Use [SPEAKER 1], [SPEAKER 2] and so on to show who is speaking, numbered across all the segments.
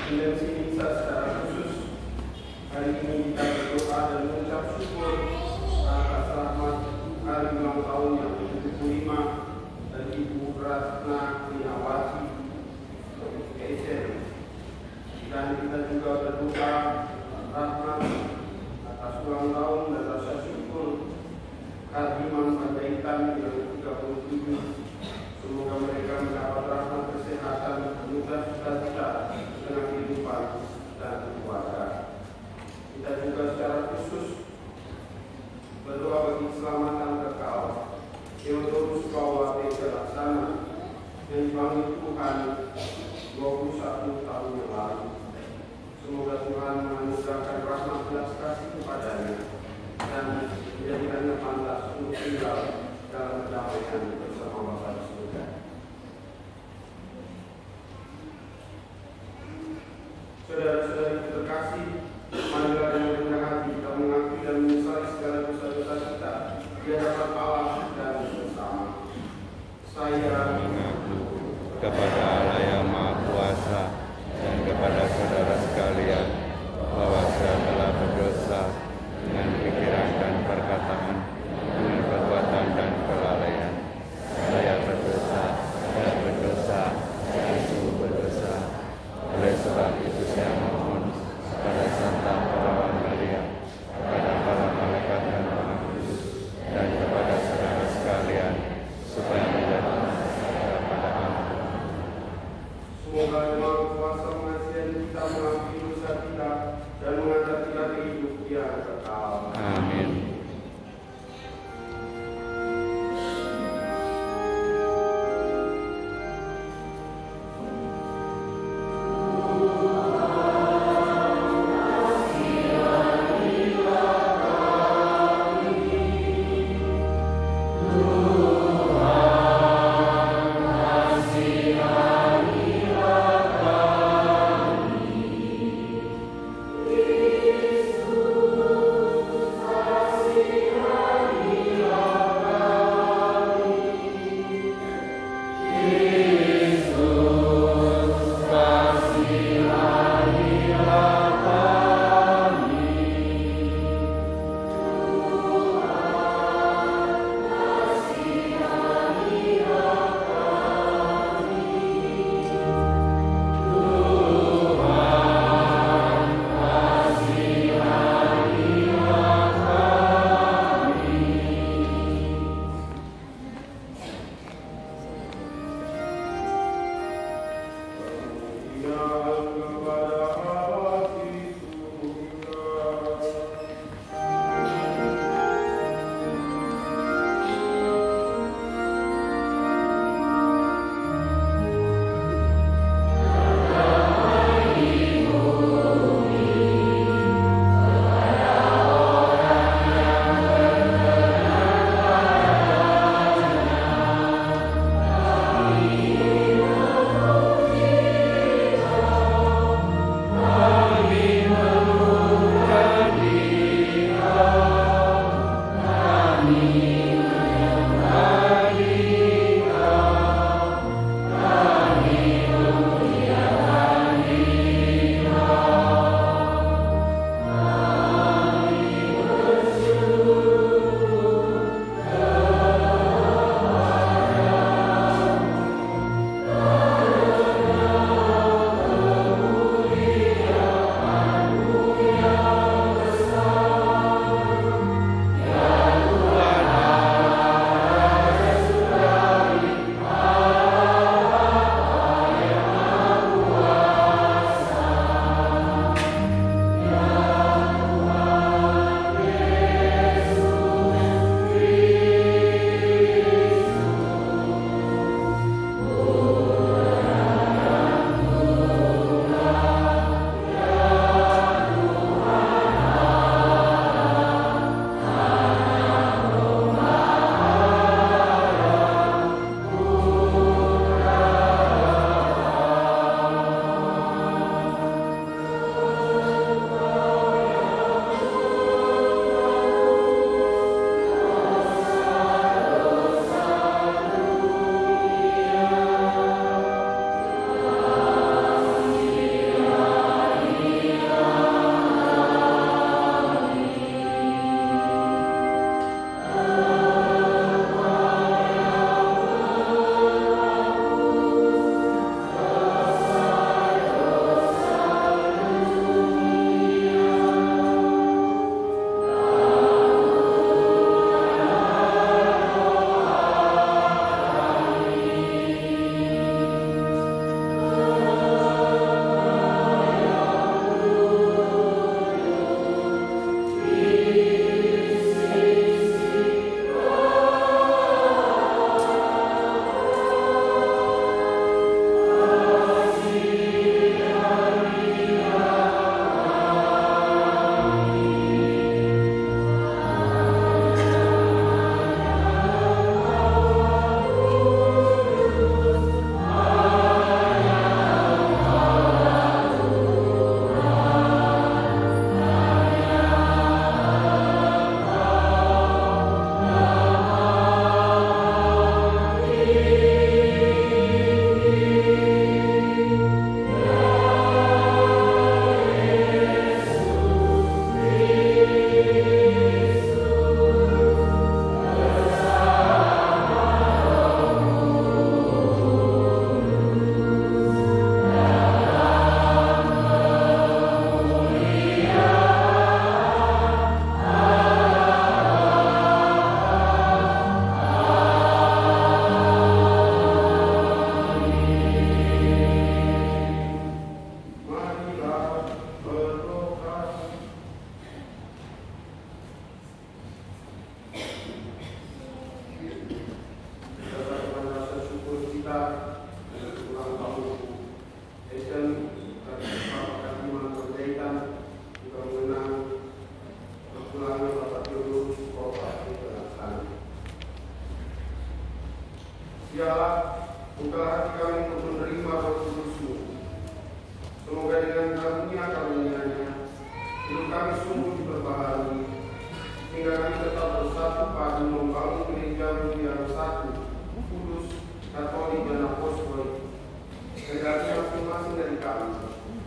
[SPEAKER 1] dimensi misa secara khusus. Hari ini kita berdoa dan mengucap syukur atas rahmat hari ulang tahun yang ke-75 dan Ibu Ratna Liawati KSN. Dan kita juga berdoa rahmat atas ulang tahun dan rasa syukur Kardimam Panjaitan yang ke-37. Semoga mereka mendapat rahmat kesehatan, anugerah sukacita dengan kehidupan dan keluarga. Kita juga secara khusus berdoa bagi keselamatan kekal Theodorus Paula Teja Laksana yang dipanggil Tuhan 21 tahun yang lalu. Semoga Tuhan menganugerahkan rahmat belas kasih kepadanya dan menjadikannya pantas untuk tinggal dalam kedamaian bersama Bapa di surga. Saudara-saudari terkasih, marilah dengan rendah hati kita mengakui dan menyesali segala dosa-dosa kita di hadapan Allah dan bersama. Saya
[SPEAKER 2] mengaku kepada Allah yang Maha Kuasa dan kepada saudara sekalian bahwa saya telah berdosa dengan pikiran dan perkataan, dengan perbuatan dan kelalaian. Saya berdosa, dan sungguh berdosa. Oleh sebab itu saya mohon kepada Santa Perawan Maria, kepada para malaikat dan para kudus, dan kepada saudara sekalian, supaya menjadi pada ampun.
[SPEAKER 1] semoga Yang Maha Kuasa mengasihani kita, mengampuni dosa kita, dan mengantar kita ke hidup yang kekal.
[SPEAKER 2] Amin.
[SPEAKER 1] masing-masing dari kami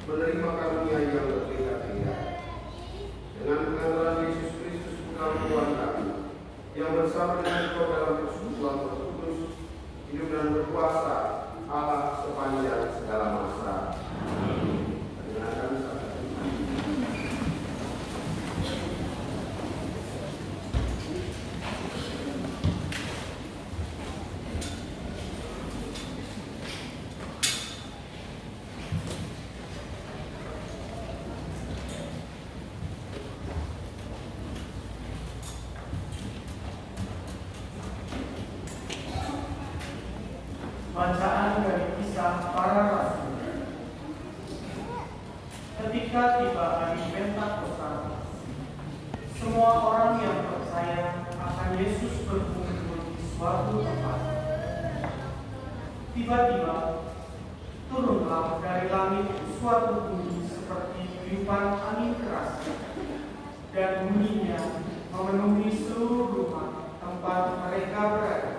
[SPEAKER 1] menerima karunia yang berbeda-beda. Dengan pengantaran Yesus Kristus Putra Tuhan kami, yang bersama dengan Engkau dalam persekutuan Roh Kudus, hidup dan berkuasa Allah sepanjang segala masa.
[SPEAKER 3] Bacaan dari Kisah Para Rasul. Ketika tiba hari Pentakosta, semua orang yang percaya akan Yesus berkumpul di suatu tempat. Tiba-tiba turunlah dari langit suatu bunyi seperti tiupan angin keras, dan bunyinya memenuhi seluruh rumah tempat mereka berada.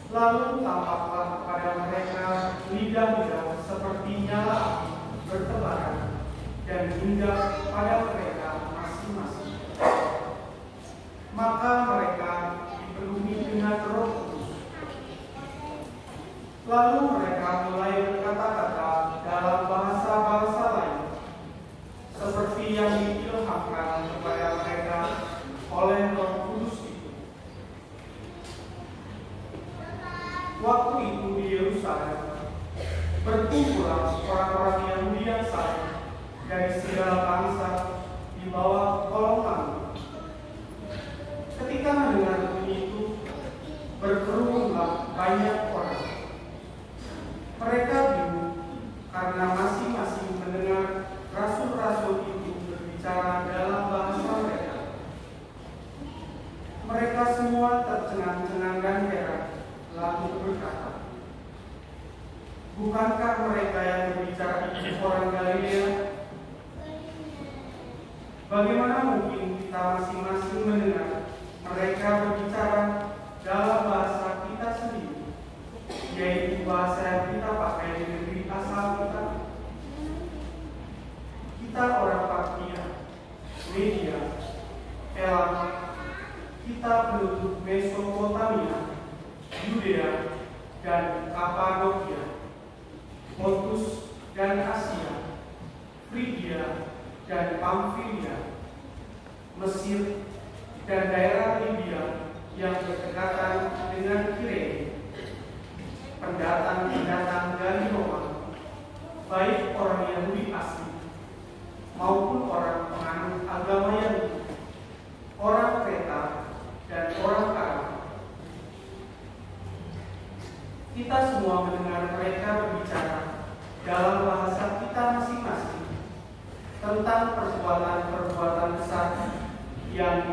[SPEAKER 3] Lalu tampaklah kepada mereka lidah-lidah seperti nyala api bertebaran dan hinggap pada mereka masing-masing. Maka mereka dipenuhi dengan Roh Kudus. Lalu mereka mulai berkata-kata dalam bahasa-bahasa lain, seperti yang diilhamkan kepada mereka oleh Roh Kudus itu. Waktu itu di Yerusalem berkumpullah orang-orang Yahudi yang saleh dari segala bangsa di bawah kolong langit. Ketika mendengar bunyi itu, berkerumunlah banyak orang. Mereka bingung karena masing-masing mendengar rasul-rasul itu berbicara dalam bahasa mereka. Mereka semua tercengang-cengang dan heran, lalu berkata, "Bukankah mereka yang berbicara itu orang Galilea? Bagaimana mungkin kita masing-masing mendengar mereka berbicara dalam bahasa kita sendiri, yaitu bahasa yang kita pakai di negeri asal kita? Kita orang Partia, Media, Elam, kita penduduk Mesopotamia, Yudea dan Kapadokia, Pontus dan Asia, Frigia dan Pamfilia, Mesir dan daerah Libya yang berdekatan dengan Kirene, pendatang-pendatang dari Roma, baik orang Yahudi asli maupun orang penganut agama Yahudi, orang Kreta dan orang Arab. Kita semua mendengar mereka berbicara dalam bahasa kita masing-masing tentang perbuatan-perbuatan besar yang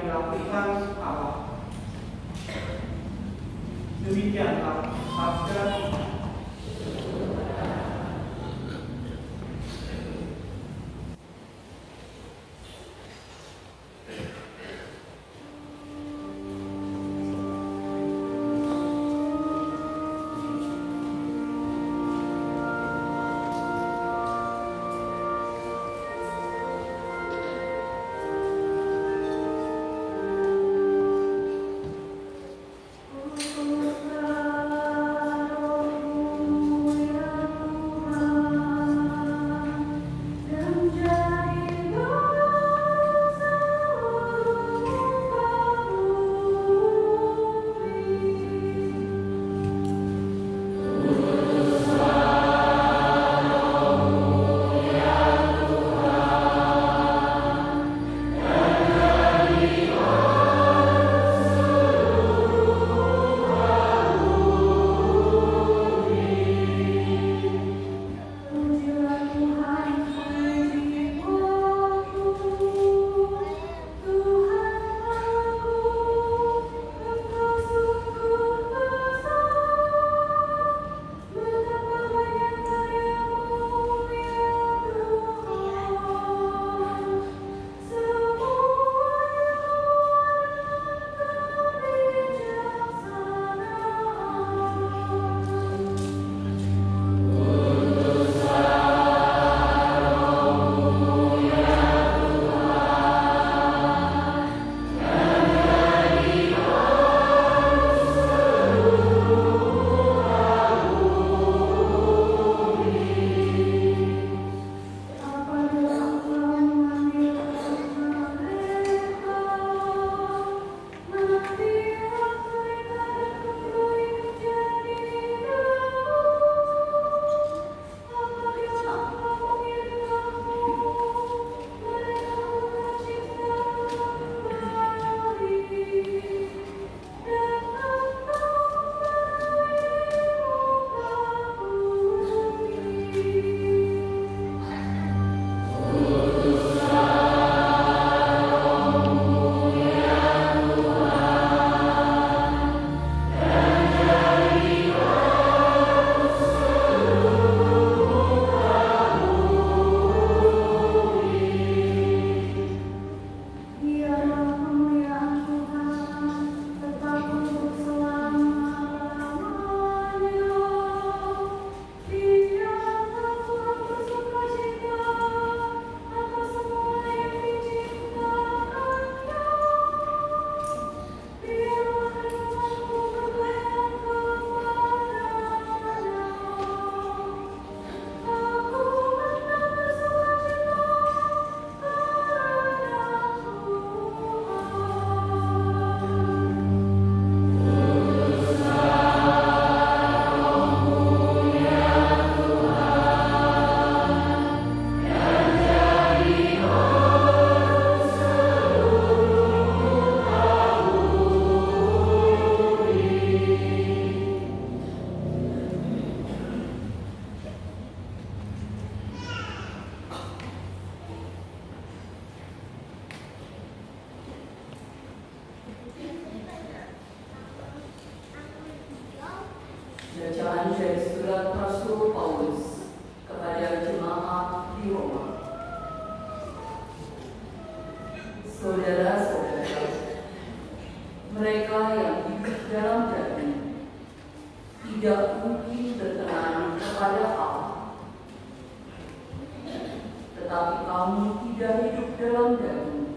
[SPEAKER 4] tetapi kamu tidak hidup dalam daging,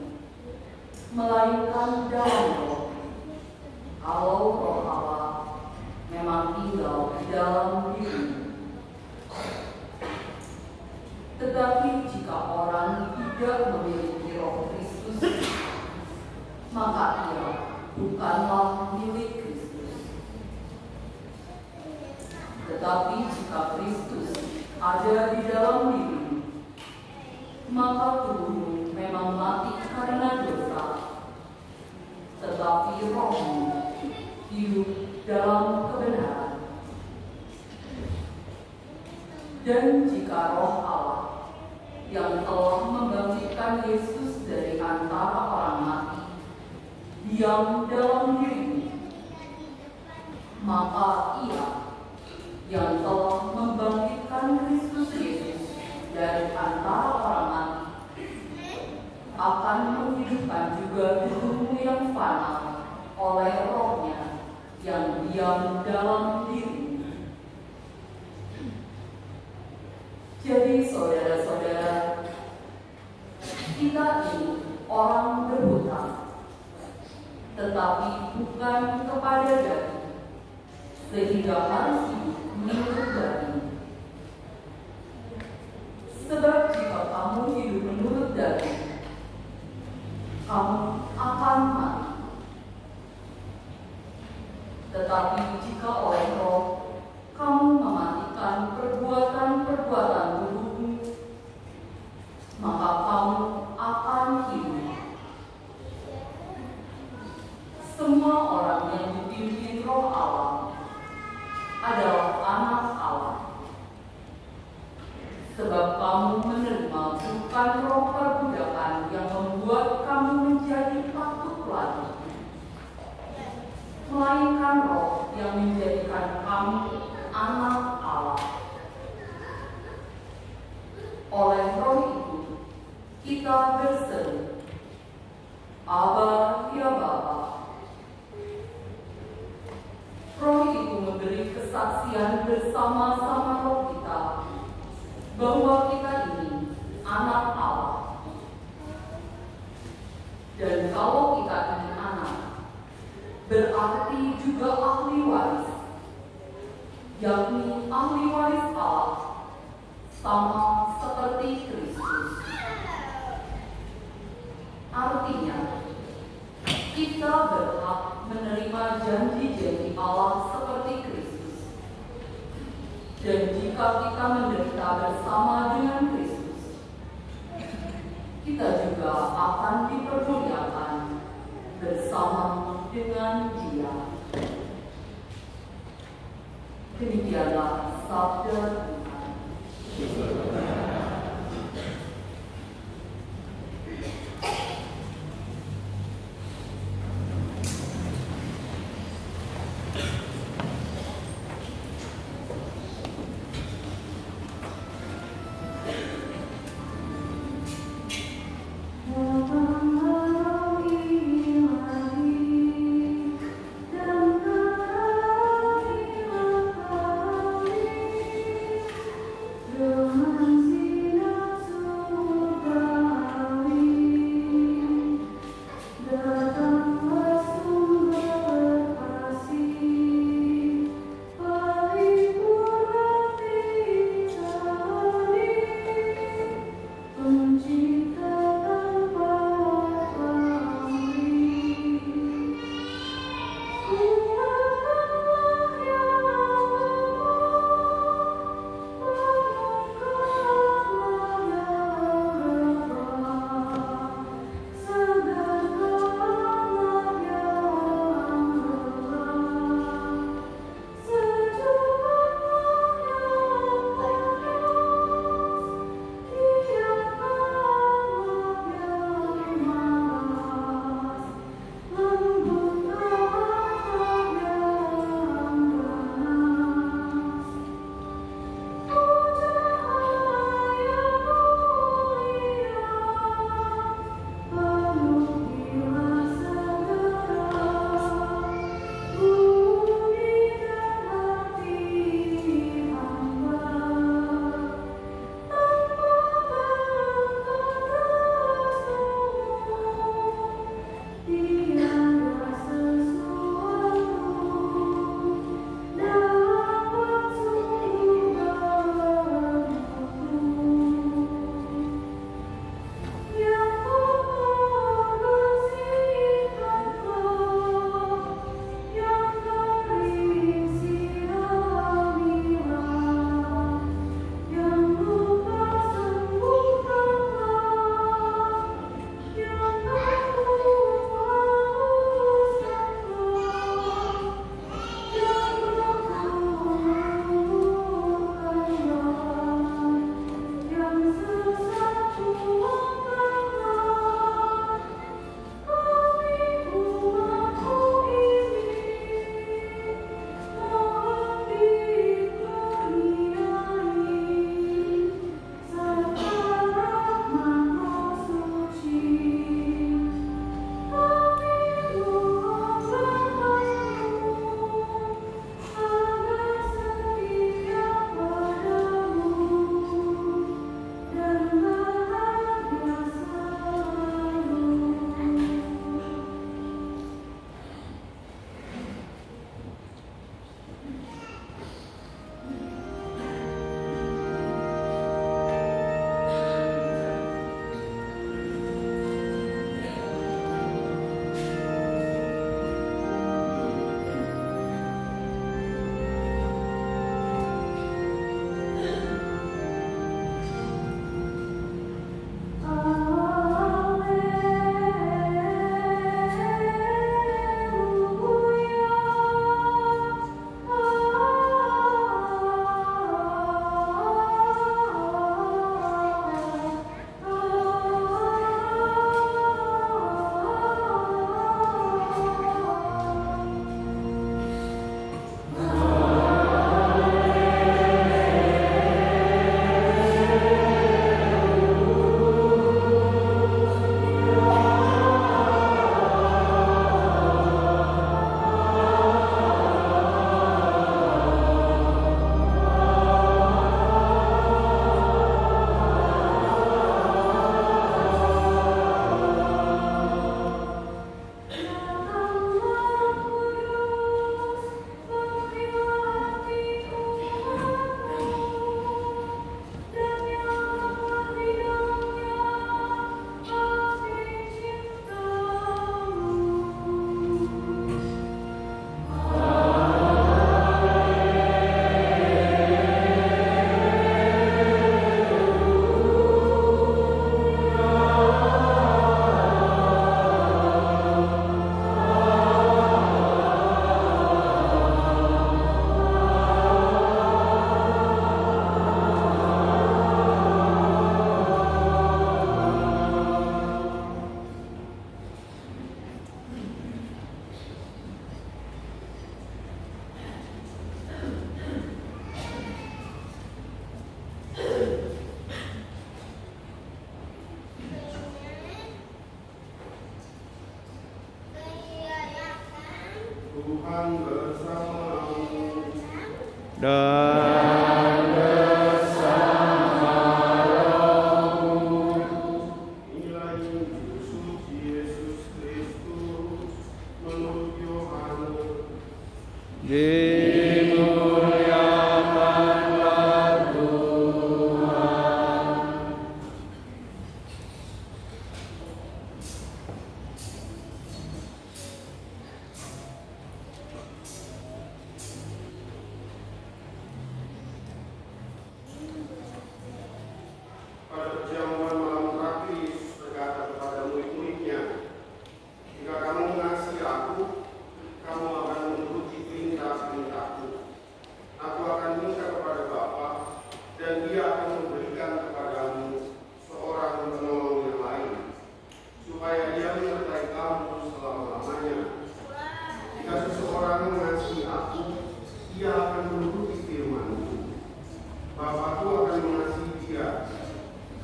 [SPEAKER 4] melainkan dalam Roh. Kalau Roh Allah memang tinggal di dalam dirimu. Tetapi jika orang tidak memiliki Roh Kristus, maka ia bukanlah milik Kristus. Tetapi jika Kristus ada di dalam dirimu, maka tubuhmu memang mati karena dosa, tetapi rohmu hidup dalam kebenaran. Dan jika Roh Allah yang telah membangkitkan Yesus dari antara orang mati diam dalam dirimu, maka Ia yang telah membangkitkan Kristus Yesus dari antara orang mati akan menghidupkan juga tubuhmu yang fana oleh Roh-Nya yang diam dalam dirimu. Jadi saudara-saudara, kita ini orang berhutang, tetapi bukan kepada daging, sehingga harus hidup menurut daging. Sebab jika kamu hidup menurut daging, kamu akan mati. Tetapi jika oleh Roh kamu mematikan perbuatan-perbuatan tubuhmu, maka kamu akan hidup. Semua orang yang dipimpin Roh Allah adalah anak Allah. Sebab kamu menerima bukan roh perbudakan yang membuat kamu menjadi takut lagi, melainkan Roh yang menjadikan kamu anak Allah. Oleh Roh itu kita berseru, Aba, ya Bapa. Roh itu memberi kesaksian bersama-sama roh kita bahwa kita ini anak Allah. Dan kalau kita ini anak, berarti juga ahli waris, yakni ahli waris Allah, sama seperti Kristus. Artinya, kita berhak menerima janji-janji Allah seperti Kristus. Dan jika kita menderita bersama dengan Kristus, kita juga akan dipermuliakan bersama dengan Dia. Demikianlah sabda Tuhan.
[SPEAKER 1] Tuhan bersamamu.
[SPEAKER 2] Dan bersama rohmu.
[SPEAKER 1] Inilah Injil suci Yesus Kristus menurut Yohanes.
[SPEAKER 2] Dimuliakanlah Tuhan.
[SPEAKER 1] Pada perjamuan malam terakhir, Yesus berkata kepada murid-muridnya, "Jika kamu mengasihi aku, kamu akan menuruti perintah-perintahku. Aku akan minta kepada Bapa, dan Dia akan memberikan kepadamu seorang penolong yang lain, supaya Dia menyertai kamu selama-lamanya. Jika seseorang mengasihi aku, ia akan menuruti firman-Ku. Bapakku akan mengasihi dia.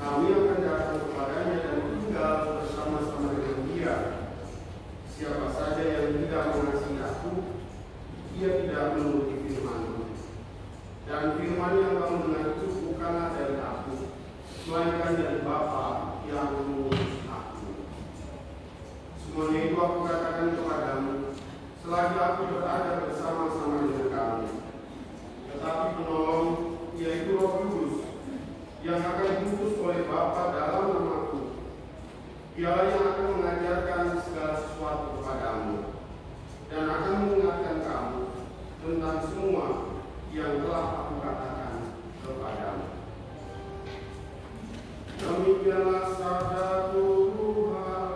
[SPEAKER 1] Kami akan datang kepadanya dan tinggal bersama-sama dengan dia. Siapa saja yang tidak mengasihi aku, ia tidak menuruti firman-Ku. Dan firman yang kamu dengar itu bukanlah dari aku, melainkan dari Bapa yang mengutus aku. Semuanya itu aku katakan kepadamu, selagi aku berada bersama-sama dengan kamu. Tetapi penolong, yaitu Roh Kudus, yang akan diutus oleh Bapa dalam namaku, Dialah yang akan mengajarkan segala sesuatu kepadamu, dan akan mengingatkan kamu tentang semua yang telah aku katakan kepadamu. Demikianlah sabda Tuhan.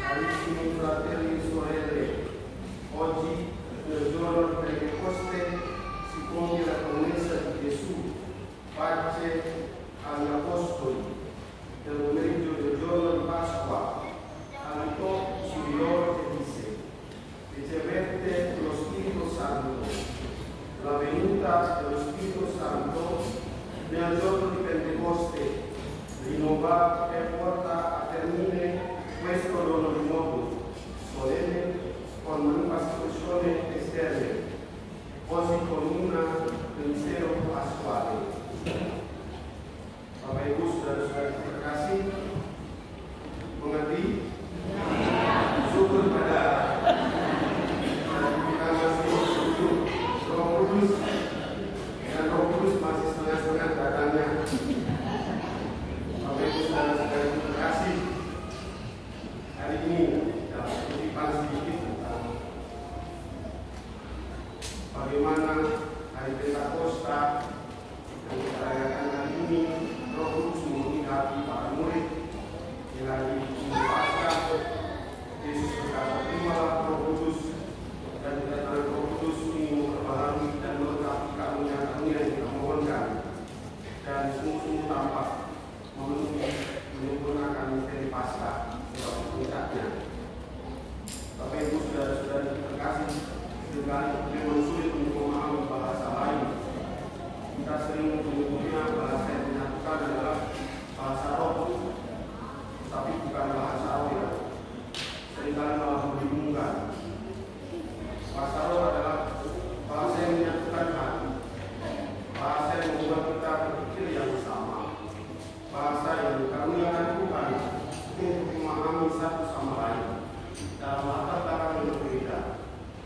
[SPEAKER 1] Carissimi fratelli e sorelle, oggi nel giorno di Pentecoste si compie la promessa di Gesù, pace agli apostoli. Nel pomeriggio del giorno di Pasqua alzò su di loro e disse: ricevete lo Spirito Santo. La venuta dello Spirito Santo nel giorno di Pentecoste rinnova e porta a termine questo dono di modo solenne con manifestazione esterne, così con un pensiero pasquale. Bapak Ibu saudara-saudari terkasih, mengerti? Syukur pada kita masih hidup Roh Kudus, dan Roh Kudus masih setengah-setengah datangnya. Bapak Ibu saudara-saudari terkasih, hari ini dalam kutipan sedikit tentang bagaimana hari Pentakosta yang kita rayakan hari ini, Roh Kudus menghubungi hati para murid di hari Paskah. Yesus berkata, terimalah Roh Kudus, dan kedatangan Roh Kudus ini memperbaharui dan melengkapi karunia-karunia yang kita mohonkan, dan sungguh-sungguh tampak menyempurnakan misteri Paskah sebagai puncaknya. Bapak Ibu saudara-saudari terkasih, seringkali memang sulit untuk memahami bahasa lain. Kita sering menyebutnya bahasa yang menyatukan adalah bahasa roh, tapi bukan bahasa roh ya. Seringkali malah membingungkan. Bahasa roh adalah bahasa yang menyatukan hati, bahasa yang membuat kita berpikir yang sama, bahasa yang dikaruniakan Tuhan untuk memahami satu sama lain dalam latar belakang yang berbeda,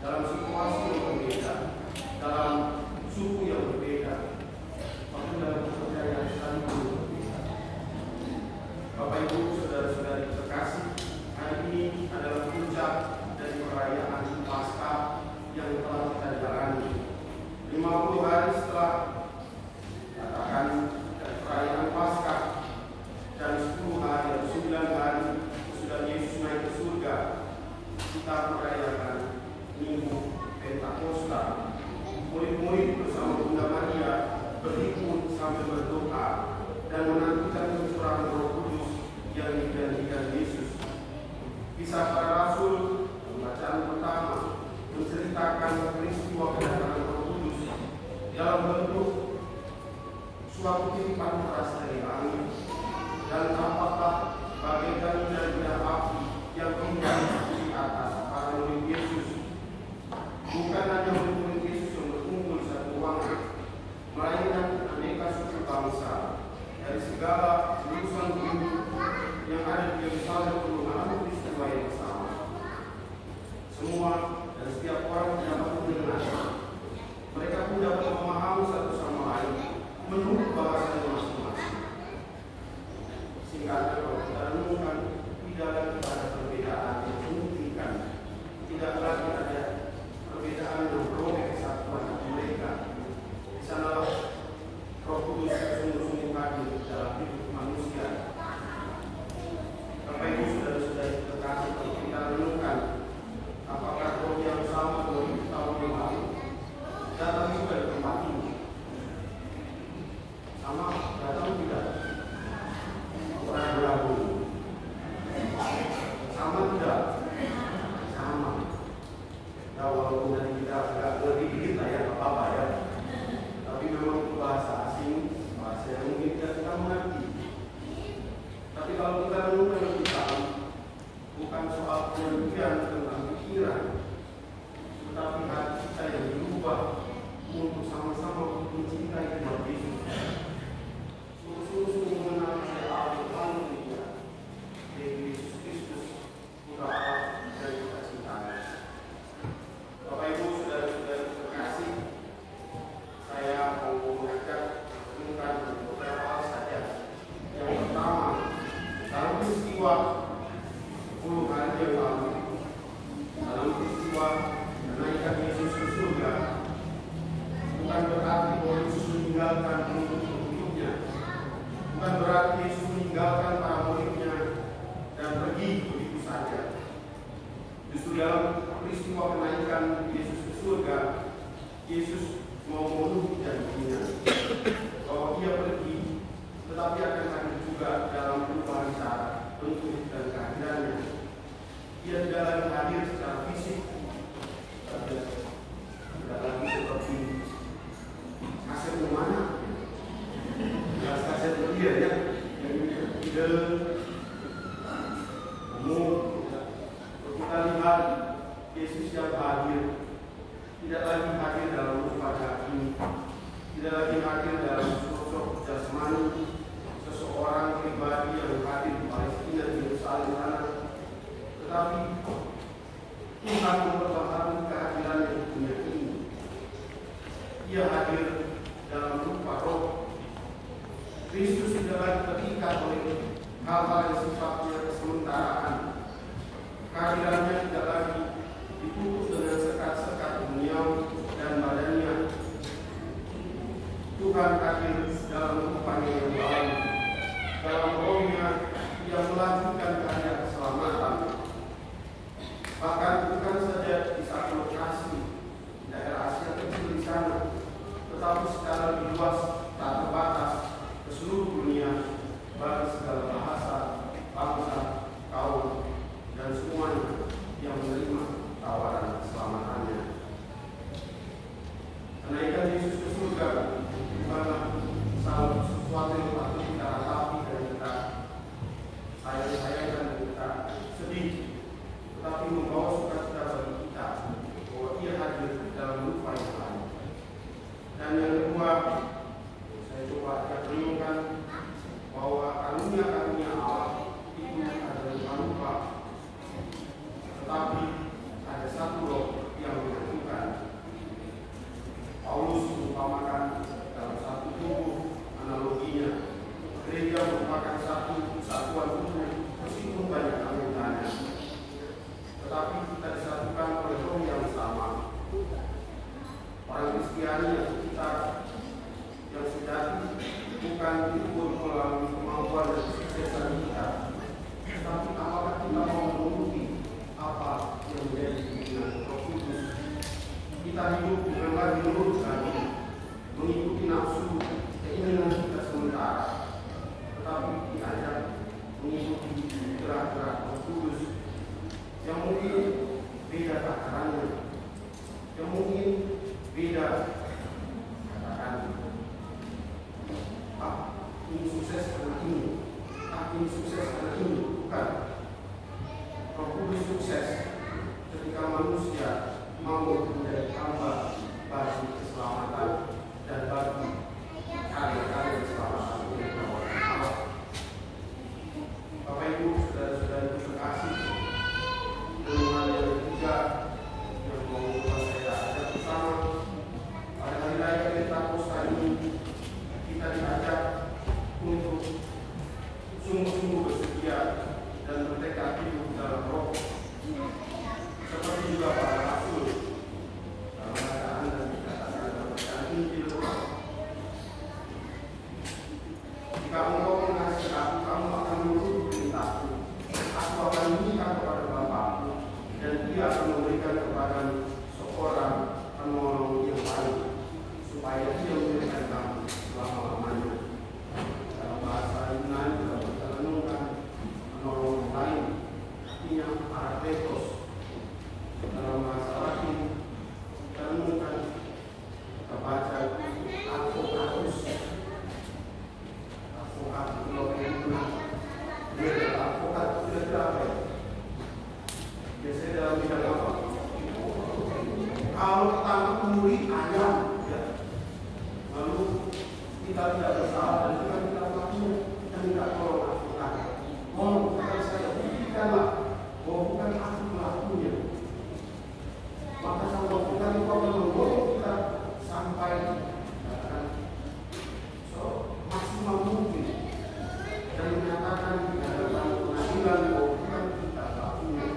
[SPEAKER 1] dalam situasi yang berbeda, dalam suku yang berbeda, bahkan dalam kepercayaan saling yang berbeda. Bapak Ibu saudara-saudari terkasih, hari ini adalah puncak dari perayaan Paskah yang telah kita jalani. 50 hari setelah katakan perayaan Paskah, dan 10 hari atau 9 hari sudah Yesus naik ke surga, kita merayakan Minggu Pentakosta. segala urusan bumi yang ada di Yerusalem perlu mengalami peristiwa yang sama. Semua dan setiap orang dapat mendengar. Mereka pun dapat memahami satu sama lain menurut bahasanya masing-masing. Singkatnya, kalau kita renungkan, tidak lagi ada perbedaan yang memungkinkan, tidak lagi ada perbedaan yang merobek kesatuan mereka. Di sanalah Roh Kudus sungguh-sungguh hadir dalam hidup manusia. Bapak Ibu, saudara-saudara terkasih, kalau kita renungkan, apakah Roh yang sama 2000 tahun yang lalu datang juga di tempat ini? Sama datang tidak? Ragu-ragu. Sama tidak? Sama. Ya, walaupun dari kita agak lebih dikit lah ya, apa-apa ya. Tapi memang itu bahasa asing, bahasa yang mungkin tidak kita mengerti. Tapi kalau kita renungkan lebih dalam, bukan soal pengertian tentang pikiran, tetapi hati kita yang berubah untuk sama-sama mencintai Tuhan Yesus. Sungguh-sungguh mengenal Allah Manusia, Yesus Kristus, Putra Allah dan kita cintai. Bapak Ibu, saudara-saudara terkasih, saya mau mengajak renungkan beberapa hal saja. Yang pertama, dalam peristiwa 10 hari yang lalu, dalam peristiwa kenaikan Yesus ke surga, bukan berarti bahwa Yesus meninggalkan murid-muridnya, bukan berarti Yesus meninggalkan para muridnya dan pergi begitu saja. Justru dalam peristiwa kenaikan Yesus ke surga, Yesus mau memenuhi janjinya bahwa Ia pergi, tetapi akan hadir juga dalam perubahan cara, bentuk dan kehadirannya. Ia tidak lagi hadir secara fisik, tidak lagi seperti kaset mana, jelas kaset dia ya, yang ide, umum. Kita lihat Yesus yang hadir, tidak lagi hadir dalam rupa daging, tidak lagi hadir dalam sosok jasmani, seseorang pribadi yang hadir di Palestina, di Yerusalem sana, tetapi Tuhan memperbaharui kehadirannya di dunia ini. Ia hadir dalam rupa Roh. Kristus tidak lagi terikat oleh hal-hal yang sifatnya kesementaraan. Kehadirannya tidak lagi ditutup dengan sekat-sekat duniawi dan badannya. Tuhan hadir dalam rupanya yang baru. Dalam Rohnya, Ia melanjutkan karya keselamatan. Bahkan bukan saja di satu lokasi di daerah Asia kecil di sana, tetapi secara lebih luas, tak terbatas ke seluruh dunia, bagi segala bahasa, bangsa, kaum, dan semuanya yang menerima tawaran keselamatannya. Kenaikan Yesus ke surga bukanlah sesuatu yang patut kita ratapi dan kita sayang-sayangkan dan kita sedih, tetapi membawa sukacita bagi kita bahwa Ia hadir dalam rupa yang lain. Dan yang kedua, saya coba ajak renungkan bahwa karunia-karunia Allah itu adalah rupa, tetapi ada satu Roh yang menyatukan. Paulus mengumpamakan dalam satu tubuh, analoginya gereja merupakan satu kesatuan tubuh meskipun banyak anggotanya, tetapi kita disatukan oleh Roh yang sama. Orang Kristiani yang sekitar, yang sejati, bukan diukur melalui kemampuan dan kesuksesan kita, tetapi apakah kita mau menuruti apa yang menjadi pimpinan Roh Kudus. Kita hidup bukan lagi menurut daging, mengikuti nafsu keinginan kita sementara, tetapi diajak mengikuti gerak-gerak Roh Kudus yang mungkin beda takarannya, yang mungkin beda katakan, ini sukses karena ini, ini sukses karena ini, bukan. Roh Kudus sukses ketika manusia mau menjadi hamba bagi keselamatan dan bagi karya-karya keselamatan yang dibawa Allah. saya menyatakan di hadapan pengadilan bahwa bukan kita pelakunya.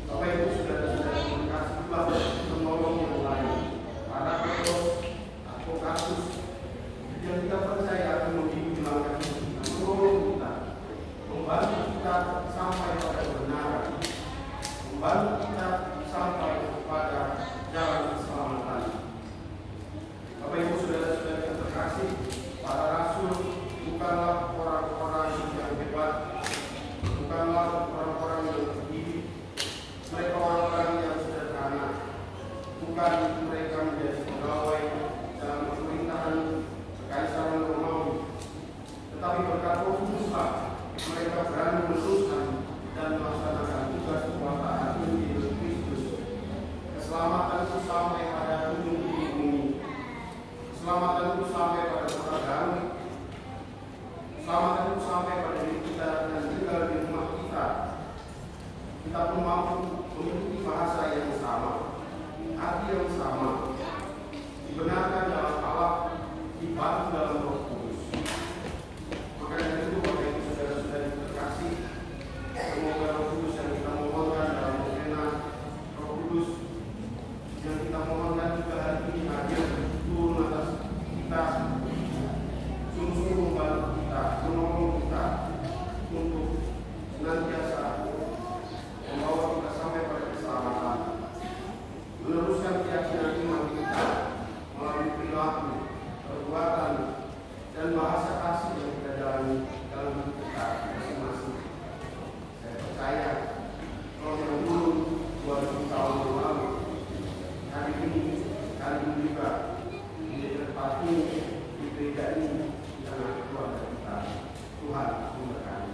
[SPEAKER 1] Bapak Ibu saudara-saudara kasihlah penolong yang lain, para penolong atau kasus yang kita percaya akan membimbing langkah kita, menolong kita, membantu kita sampai pada kebenaran, membantu kita sampai kepada jalan keselamatan. Bapak Ibu saudara-saudara yang terkasih, para rasul bukanlah orang-orang yang hebat, bukanlah orang-orang yang tinggi, mereka orang-orang yang sederhana, bukan mereka menjadi pegawai dalam pemerintahan Kekaisaran Romawi, tetapi berkat Roh Kuduslah mereka berani meneruskan dan melaksanakan tugas kekuasaan Injil Kristus. Keselamatan itu sampai pada ujung bumi. Keselamatan itu sampai pada kota damai. Keselamatan itu sampai pada diri kita dan tinggal di rumah kita. Kita pun mampu memiliki bahasa yang sama, hati yang sama, dibenarkan dalam Allah, dibantu dalam Roh Kudus. Maka dari itu Bapak Ibu saudara-saudara terkasih, semoga Roh Kudus yang kita mohonkan dalam novena Roh Kudus yang kita mohonkan juga hari ini hadir turun atas kita, sungguh-sungguh membantu kita, menolong kita untuk senantiasa membawa kita sampai pada keselamatan, meneruskan keyakinan iman kita melalui perilaku, perbuatan, dan bahasa kasih yang kita jalani dalam hidup kita masing-masing. Saya percaya kalau yang dulu 2000 tahun yang lalu, hari ini juga menjadi tempat ini, di gereja ini, di tengah keluarga kita. Tuhan memberkati.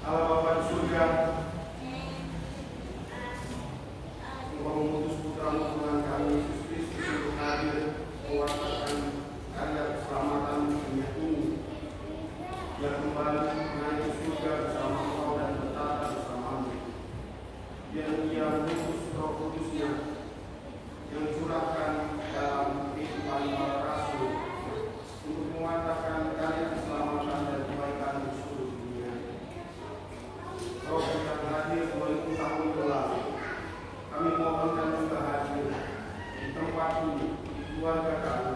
[SPEAKER 1] Allah Bapa di surga, Engkau mengutus putra-Mu Tuhan kami Yesus Kristus untuk hadir mewartakan karya keselamatan dunia ini. Dia kembali menaiki surga bersama Engkau dan bertata bersama-Mu. Dia mengutus Roh Kudus-Nya yang curahkan dalam kehidupan para rasul untuk mewartakan karya keselamatan dan kebaikan di seluruh dunia. Roh yang hadir 2000 tahun yang lalu, kami mohonkan juga hadir di tempat ini, di keluarga kami,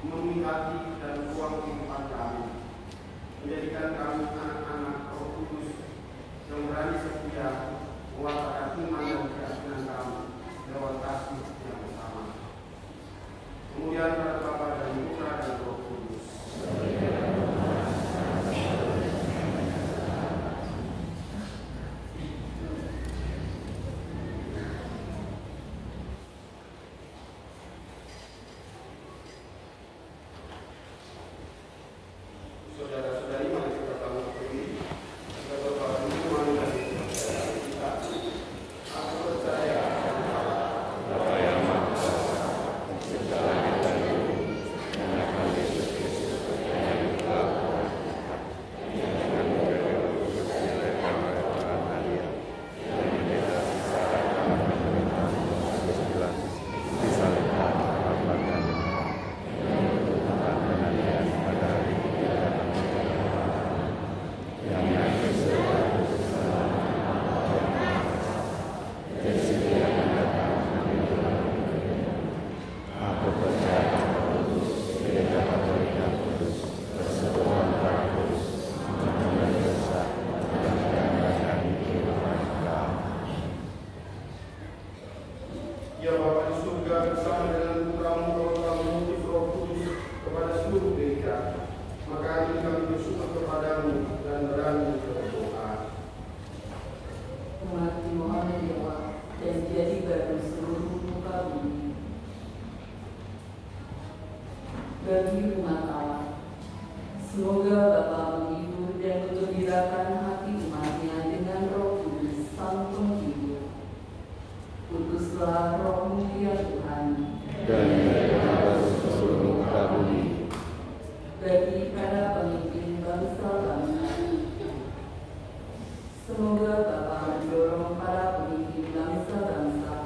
[SPEAKER 1] memenuhi hati dan ruang kehidupan kami, menjadikan kami anak-anak Roh Kudus yang berani setia mewartakan iman dan keyakinan kami lewat kasih yang bersama. Kemudian pada Bapa dan Putra dan Roh Kudus. Saudara-saudari, mari kita bangun berdiri. Kita berdoa dulu dari kita. Aku percaya
[SPEAKER 2] Bapa yang Maha Kuasa, segala kita dulu, yang akan Yesus Kristus yang telah yang akan menjadi Roh Kudus diletakkan oleh para hadiah, dan kita secara dalam pemerintahan Yesus Kristus disalibkan Bapa dan Tuhan penantian pada hari ketiga yang naik ke surga bersama dan segera akan datang di Tuhan. Aku percaya gereja Katolik yang kudus, persekutuan para kudus, pengampunan dosa, dan keangkatan kehidupan kekal.
[SPEAKER 1] Ya Bapa di surga, bersama dengan Putra-Mu Kau telah mengutus Roh Kudus kepada seluruh gereja. Maka ini kami bersyukur kepadamu dan berani berdoa.
[SPEAKER 4] Mengerti Muhammad Dewa dan jadi baru seluruh muka bumi. Bagi umat Allah, semoga Bapa menghibur dan menggembirakan hati umatnya dengan Roh Kudus Sang Penghibur. Putuslah Roh-Mu ya Tuhan,
[SPEAKER 2] Dan baru seluruh muka bumi.
[SPEAKER 4] bagi para pemimpin bangsa-bangsa. Semoga Bapa mendorong para pemimpin bangsa-bangsa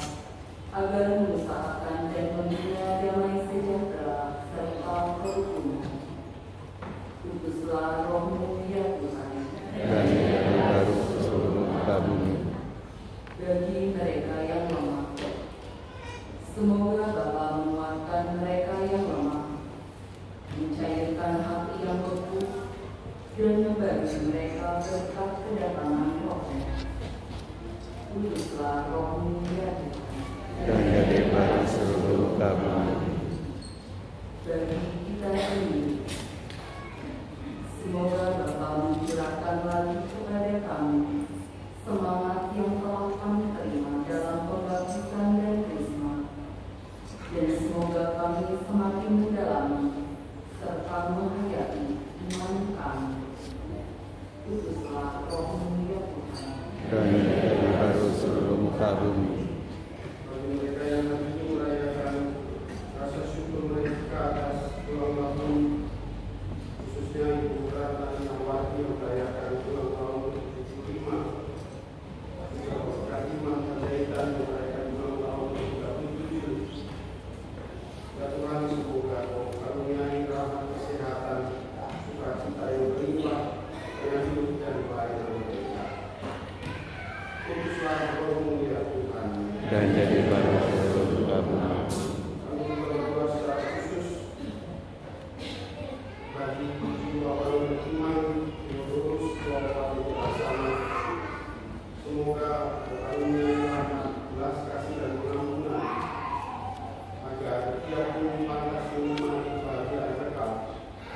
[SPEAKER 4] agar mengusahakan dan membina damai sejahtera kiranya bagi mereka berkat kedatangan Roh-Nya. Kuduslah Roh-Mu ya Tuhan.
[SPEAKER 2] Dan jadi baru seluruh muka bumi.
[SPEAKER 4] Bagi kita sendiri, semoga Bapa mencurahkan lagi kepada kami semangat yang telah kami terima dalam pembaptisan dan krisma, dan semoga kami semakin mendalami serta menghayati iman kami. Kuduslah Roh-Mu ya Tuhan.
[SPEAKER 2] Dan jadi baru seluruh muka bumi.
[SPEAKER 1] Bagi mereka yang hari ini merayakan rasa syukur mereka atas ulang tahun, khususnya Ibu Ratna Nawati yang merayakan ulang tahun ke-75, juga Kak Iman Panjaitan yang merayakan ulang tahun ke-37. Ya Tuhan, semoga Kau karuniai rahmat kesehatan, sukacita yang berlimpah, dengan hidup dan pelayanan mereka. Kuduslah Roh-Mu ya Tuhan.
[SPEAKER 2] Dan jadi baru seluruh muka bumi.
[SPEAKER 1] Kami berdoa secara khusus bagi jiwa orang beriman yang lulus keluar bersama. Semoga berkaruniai rahmat, belas kasih dan pengampunan, agar tiap pun pantas menikmati kebahagiaan kekal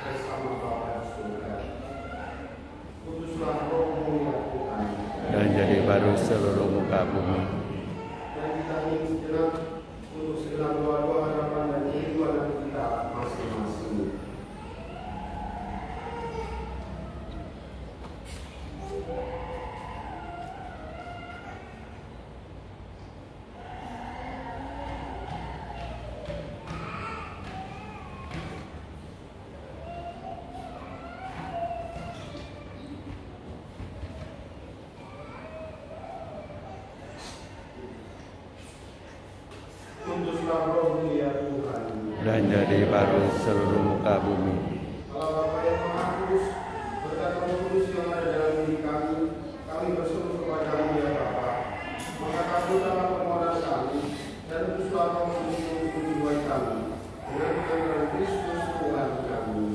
[SPEAKER 1] bersama Bapa di surga. Kuduslah Roh-Mu ya Tuhan.
[SPEAKER 2] Dan jadi baru seluruh muka bumi.
[SPEAKER 1] Dan kita ingin sejenak untuk segenap doa-doa harapan dan kerinduan kita masing-masing. Kuduslah Roh-Mu ya Tuhan.
[SPEAKER 2] Dan jadi baru seluruh muka bumi.
[SPEAKER 1] Allah Bapa yang Maha Kudus, berkat Roh Kudus yang ada dalam diri kami berseru kepada-Mu ya Bapa. Maka kabulkanlah permohonan kami, dan utuslah Roh Kudus untuk jiwa kami, dengan pengampunan Kristus Tuhan kami.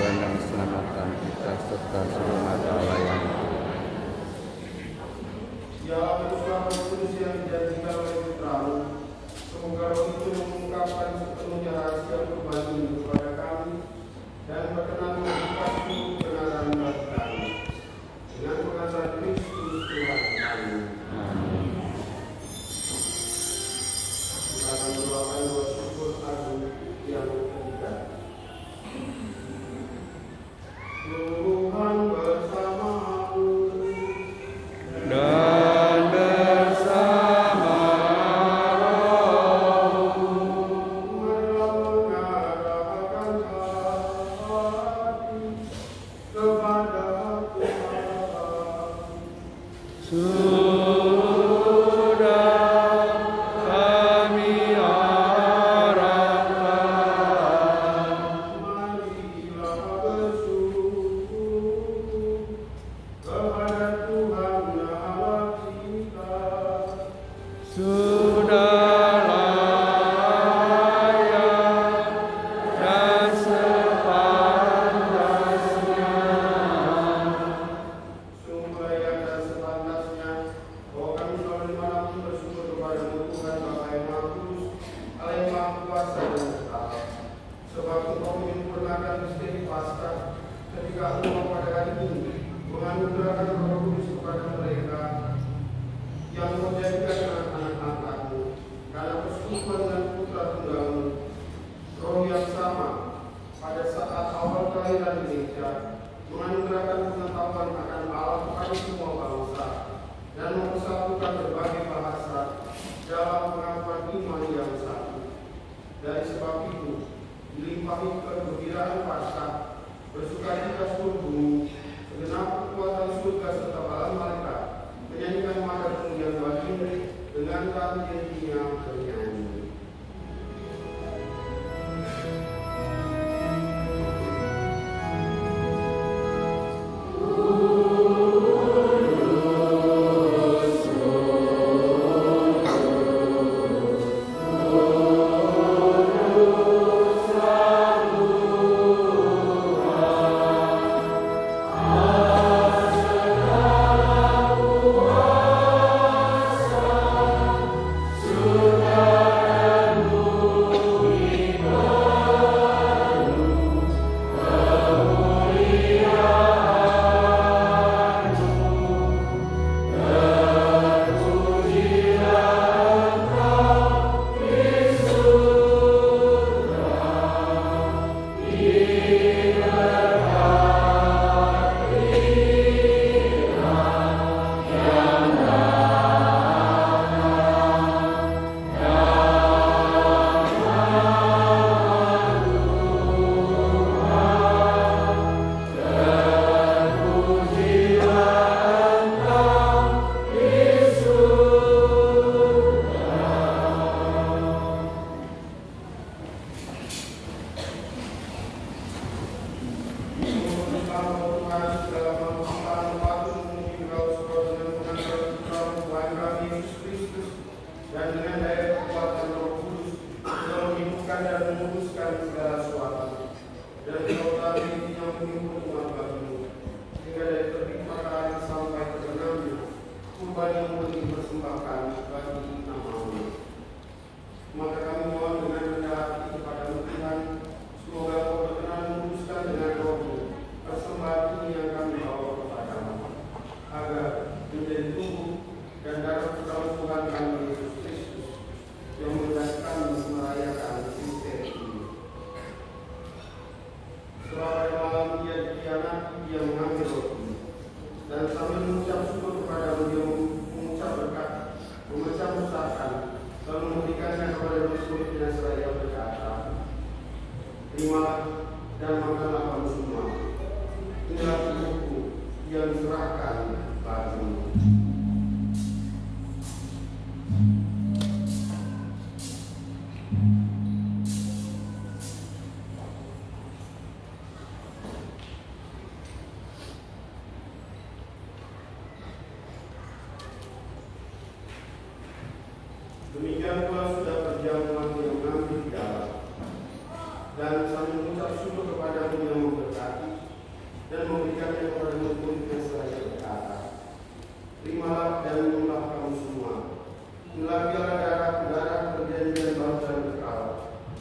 [SPEAKER 2] Tuhan dan keselamatan kita serta seluruh umat Allah yang
[SPEAKER 1] Ya Allah, Kudus yang dijanjikan oleh Putra-Mu, semoga Roh itu mengungkapkan sepenuhnya rahasia perubahan kepada kami dan berkenan membuka seluruh kebenaran bagi kami. Dengan pengasaran Kristus Tuhan kami.
[SPEAKER 2] Amin.
[SPEAKER 1] Kita akan berdoakan doa syukur agung yang ketiga. Tuhan bersamamu.
[SPEAKER 2] Dan bersama rohmu.
[SPEAKER 1] Mengarahkan hati kepada Tuhan.
[SPEAKER 2] Sudah kami arahkan.
[SPEAKER 1] Marilah bersyukur kepada Tuhan Allah kita.
[SPEAKER 2] Sudah layak dan sepantasnya.
[SPEAKER 1] Sungguh layak dan sepantasnya bahwa kami selalu dimanapun bersyukur kepada Tuhan Bapa yang Maha Kudus, Allah yang Maha Kuasa dan Tetap. Sebab Engkau menyempurnakan misteri Paskah ketika Engkau pada hari ini menganugerahkan Roh Kudus kepada mereka yang Engkau jadikan anak-anak-Mu karena persekutuan dengan Putra Tunggal-Mu. Roh yang sama pada saat awal kelahiran gereja menganugerahkan pengetahuan akan Allah kepada semua bangsa dan mempersatukan berbagai bahasa dalam pengakuan iman yang satu. Dari sebab itu, dilimpahi kegembiraan Paskah, bersukacita seluruh bumi, segenap kekuatan surga serta bala malaikat menyanyikan mata kemuliaan bagimu dengan tarian bernyanyi. Dan dengan daya kekuatan Roh Kudus yang menghidupkan dan memutuskan segala sesuatu, dan kekuatan yang menghimpun umat bagimu, sehingga dari terbit matahari sampai terbenamnya kurban yang murni dipersembahkan bagi nama-Mu. Maka kami mohon dengan rendah hati kepada Tuhan, semoga Kau berkenan memutuskan dengan Roh-Mu persembahan ini yang kami bawa kepada-Mu, agar menjadi tubuh dan darah Putra Tuhan kami Yesus Kristus yang menggerakkan merayakan misteri ini. Setelah pada malam Dia dikhianati, Dia mengambil roti dan sambil mengucap syukur kepada Dia mengucap berkat, memecah musahkan, lalu memberikannya kepada murid-muridnya seraya berkata, "Terimalah dan makanlah kamu semua. Inilah tubuhku yang diserahkan bagimu." Demikian pula sudah berjamuan yang mengambil di dalam dan dan mengucap syukur kepadamu yang memberkati dan memberikannya kepada murid yang seraya berkata, terimalah dan minumlah kamu semua. Inilah piala darah